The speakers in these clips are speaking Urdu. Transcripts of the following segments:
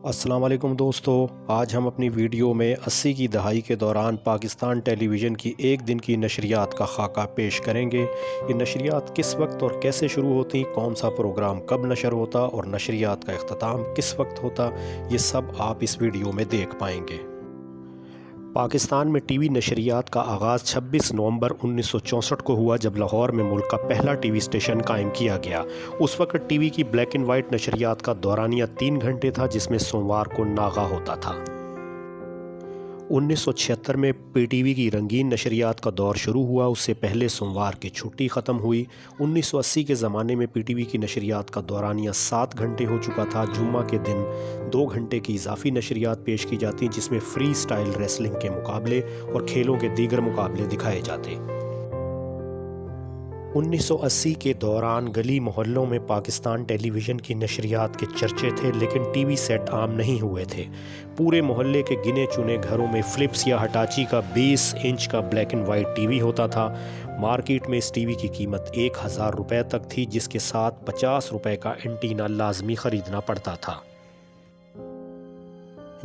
السلام علیکم دوستو، آج ہم اپنی ویڈیو میں 80 کی دہائی کے دوران پاکستان ٹیلی ویژن کی ایک دن کی نشریات کا خاکہ پیش کریں گے۔ یہ نشریات کس وقت اور کیسے شروع ہوتی، کون سا پروگرام کب نشر ہوتا اور نشریات کا اختتام کس وقت ہوتا، یہ سب آپ اس ویڈیو میں دیکھ پائیں گے۔ پاکستان میں ٹی وی نشریات کا آغاز 26 نومبر 1964 کو ہوا، جب لاہور میں ملک کا پہلا ٹی وی اسٹیشن قائم کیا گیا۔ اس وقت ٹی وی کی بلیک اینڈ وائٹ نشریات کا دورانیہ 3 گھنٹے تھا، جس میں سوموار کو ناغہ ہوتا تھا۔ 1976 میں پی ٹی وی کی رنگین نشریات کا دور شروع ہوا، اس سے پہلے سوموار کی چھٹی ختم ہوئی۔ 1980 کے زمانے میں پی ٹی وی کی نشریات کا دورانیہ 7 گھنٹے ہو چکا تھا۔ جمعہ کے دن 2 گھنٹے کی اضافی نشریات پیش کی جاتی، جس میں فری سٹائل ریسلنگ کے مقابلے اور کھیلوں کے دیگر مقابلے دکھائے جاتے۔ 1980 کے دوران گلی محلوں میں پاکستان ٹیلی ویژن کی نشریات کے چرچے تھے، لیکن ٹی وی سیٹ عام نہیں ہوئے تھے۔ پورے محلے کے گنے چنے گھروں میں فلپس یا ہٹاچی کا 20 انچ کا black and white T V ہوتا تھا۔ مارکیٹ میں اس ٹی وی کی قیمت 1000 روپے تک تھی، جس کے ساتھ 50 روپے کا اینٹینا لازمی خریدنا پڑتا تھا۔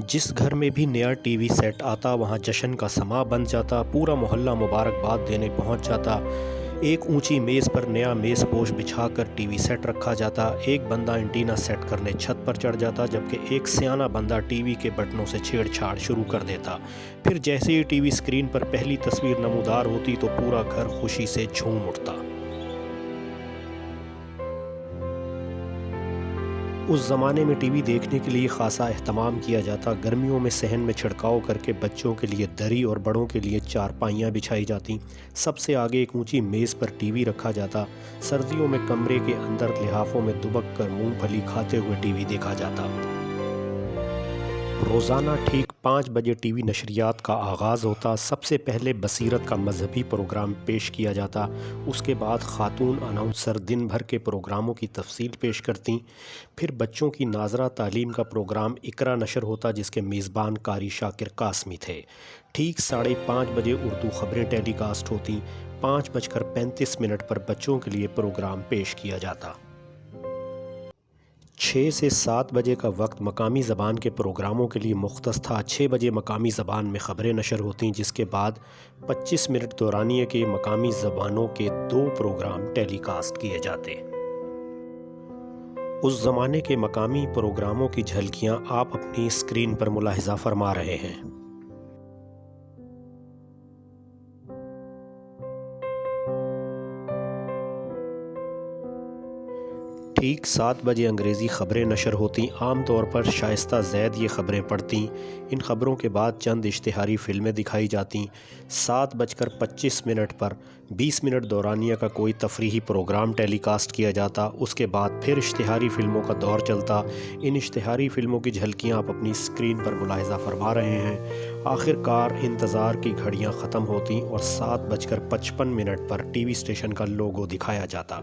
جس گھر میں بھی نیا ٹی وی سیٹ آتا، وہاں جشن کا سماں بن جاتا، پورا محلہ مبارکباد دینے پہنچ جاتا۔ ایک اونچی میز پر نیا میز پوش بچھا کر ٹی وی سیٹ رکھا جاتا، ایک بندہ اینٹینا سیٹ کرنے چھت پر چڑھ جاتا، جبکہ ایک سیانہ بندہ ٹی وی کے بٹنوں سے چھیڑ چھاڑ شروع کر دیتا۔ پھر جیسے ہی ٹی وی اسکرین پر پہلی تصویر نمودار ہوتی تو پورا گھر خوشی سے جھوم اٹھتا۔ اس زمانے میں ٹی وی دیکھنے کے لیے خاصا اہتمام کیا جاتا۔ گرمیوں میں صحن میں چھڑکاؤ کر کے بچوں کے لیے دری اور بڑوں کے لیے چارپائیاں بچھائی جاتیں۔ سب سے آگے ایک اونچی میز پر ٹی وی رکھا جاتا۔ سردیوں میں کمرے کے اندر لحافوں میں دبک کر مونگ پھلی کھاتے ہوئے ٹی وی دیکھا جاتا۔ روزانہ ٹھیک 5 بجے ٹی وی نشریات کا آغاز ہوتا۔ سب سے پہلے بصیرت کا مذہبی پروگرام پیش کیا جاتا، اس کے بعد خاتون اناؤنسر دن بھر کے پروگراموں کی تفصیل پیش کرتیں۔ پھر بچوں کی ناظرہ تعلیم کا پروگرام اقرا نشر ہوتا، جس کے میزبان قاری شاکر قاسمی تھے۔ ٹھیک 5:30 بجے اردو خبریں ٹیلی کاسٹ ہوتیں۔ 5:35 پر بچوں کے لیے پروگرام پیش کیا جاتا۔ 6 سے 7 بجے کا وقت مقامی زبان کے پروگراموں کے لیے مختص تھا۔ 6 بجے مقامی زبان میں خبریں نشر ہوتیں، جس کے بعد 25 منٹ دورانیے کے مقامی زبانوں کے 2 پروگرام ٹیلی کاسٹ کیے جاتے۔ اس زمانے کے مقامی پروگراموں کی جھلکیاں آپ اپنی اسکرین پر ملاحظہ فرما رہے ہیں۔ ٹھیک 7 بجے انگریزی خبریں نشر ہوتیں۔ عام طور پر شائستہ زید یہ خبریں پڑھتیں۔ ان خبروں کے بعد چند اشتہاری فلمیں دکھائی جاتیں۔ 7:25 پر 20 منٹ دورانیہ کا کوئی تفریحی پروگرام ٹیلی کاسٹ کیا جاتا۔ اس کے بعد پھر اشتہاری فلموں کا دور چلتا۔ ان اشتہاری فلموں کی جھلکیاں آپ اپنی اسکرین پر ملاحظہ فرما رہے ہیں۔ آخر کار انتظار کی گھڑیاں ختم ہوتیں اور 7:55 پر ٹی وی اسٹیشن کا لوگو دکھایا جاتا،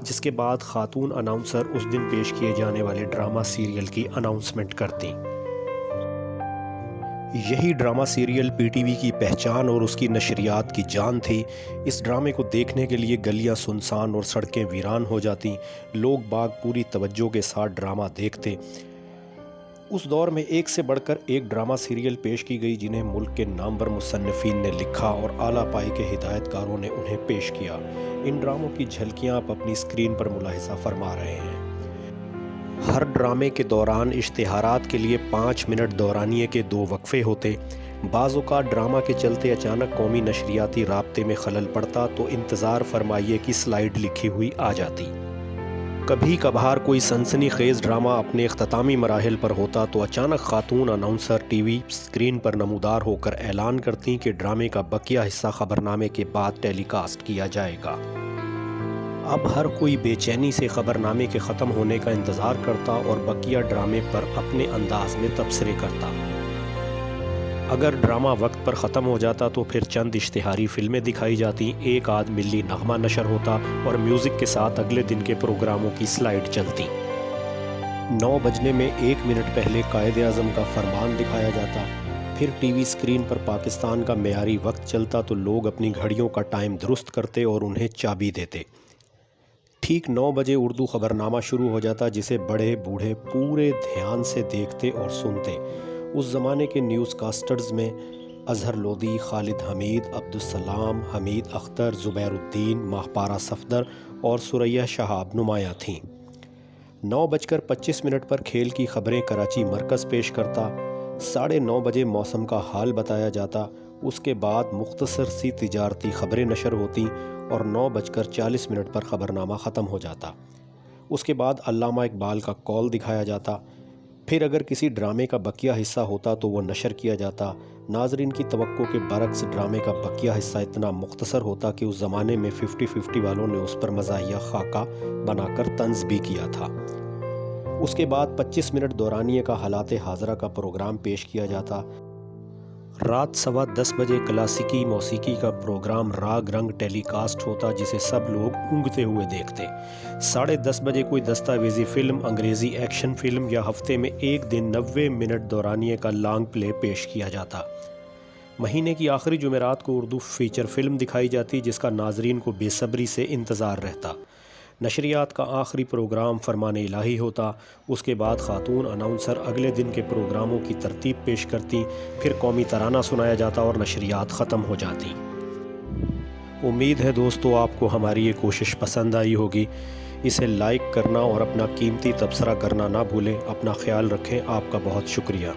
جس کے بعد خاتون اناؤنسر اس دن پیش کیے جانے والے ڈرامہ سیریل کی اناؤنسمنٹ کرتیں۔ یہی drama serial P T V کی پہچان اور اس کی نشریات کی جان تھی۔ اس ڈرامے کو دیکھنے کے لیے گلیاں سنسان اور سڑکیں ویران ہو جاتیں۔ لوگ باغ پوری توجہ کے ساتھ ڈرامہ دیکھتے۔ اس دور میں ایک سے بڑھ کر ایک ڈرامہ سیریل پیش کی گئی، جنہیں ملک کے نامور مصنفین نے لکھا اور اعلیٰ پائی کے ہدایت کاروں نے انہیں پیش کیا۔ ان ڈراموں کی جھلکیاں آپ اپنی اسکرین پر ملاحظہ فرما رہے ہیں۔ ہر ڈرامے کے دوران اشتہارات کے لیے 5 منٹ دورانیے کے 2 وقفے ہوتے۔ بعض اوقات ڈرامہ کے چلتے اچانک قومی نشریاتی رابطے میں خلل پڑتا تو انتظار فرمائیے کی سلائیڈ لکھی ہوئی آ جاتی۔ کبھی کبھار کوئی سنسنی خیز ڈرامہ اپنے اختتامی مراحل پر ہوتا تو اچانک خاتون اناؤنسر ٹی وی اسکرین پر نمودار ہو کر اعلان کرتیں کہ ڈرامے کا بقیہ حصہ خبرنامے کے بعد ٹیلی کاسٹ کیا جائے گا۔ اب ہر کوئی بے چینی سے خبرنامے کے ختم ہونے کا انتظار کرتا اور بقیہ ڈرامے پر اپنے انداز میں تبصرے کرتا۔ اگر ڈرامہ وقت پر ختم ہو جاتا تو پھر چند اشتہاری فلمیں دکھائی جاتیں، ایک آدھ ملی نغمہ نشر ہوتا اور میوزک کے ساتھ اگلے دن کے پروگراموں کی سلائیڈ چلتی۔ 9 بجنے میں 1 منٹ پہلے قائد اعظم کا فرمان دکھایا جاتا۔ پھر ٹی وی اسکرین پر پاکستان کا معیاری وقت چلتا تو لوگ اپنی گھڑیوں کا ٹائم درست کرتے اور انہیں چابی دیتے۔ ٹھیک 9 بجے اردو خبرنامہ شروع ہو جاتا جسے بڑے بوڑھے پورے دھیان سے دیکھتے اور سنتے۔ اس زمانے کے نیوز کاسٹرز میں اظہر لودھی، خالد حمید، عبدالسلام، حمید اختر، زبیر الدین، ماہپارہ صفدر اور ثریا شہاب نمایاں تھیں۔ 9:25 پر کھیل کی خبریں کراچی مرکز پیش کرتا۔ 9:30 بجے موسم کا حال بتایا جاتا۔ اس کے بعد مختصر سی تجارتی خبریں نشر ہوتی اور 9:40 پر خبرنامہ ختم ہو جاتا۔ اس کے بعد علامہ اقبال کا کال دکھایا جاتا۔ پھر اگر کسی ڈرامے کا بقیہ حصہ ہوتا تو وہ نشر کیا جاتا۔ ناظرین کی توقع کے برعکس ڈرامے کا بقیہ حصہ اتنا مختصر ہوتا کہ اس زمانے میں 50-50 والوں نے اس پر مزاحیہ خاکہ بنا کر طنز بھی کیا تھا۔ اس کے بعد 25 منٹ دورانیے کا حالات حاضرہ کا پروگرام پیش کیا جاتا۔ رات 10:15 بجے کلاسیکی موسیقی کا پروگرام راگ رنگ ٹیلی کاسٹ ہوتا جسے سب لوگ اونگتے ہوئے دیکھتے۔ 10:30 بجے کوئی دستاویزی فلم، انگریزی ایکشن فلم یا ہفتے میں ایک دن 90 منٹ دورانیے کا لانگ پلے پیش کیا جاتا۔ مہینے کی آخری جمعرات کو اردو فیچر فلم دکھائی جاتی جس کا ناظرین کو بے صبری سے انتظار رہتا۔ نشریات کا آخری پروگرام فرمان الہی ہوتا۔ اس کے بعد خاتون اناؤنسر اگلے دن کے پروگراموں کی ترتیب پیش کرتی، پھر قومی ترانہ سنایا جاتا اور نشریات ختم ہو جاتی۔ امید ہے دوستو آپ کو ہماری یہ کوشش پسند آئی ہوگی۔ اسے لائک کرنا اور اپنا قیمتی تبصرہ کرنا نہ بھولیں۔ اپنا خیال رکھیں۔ آپ کا بہت شکریہ۔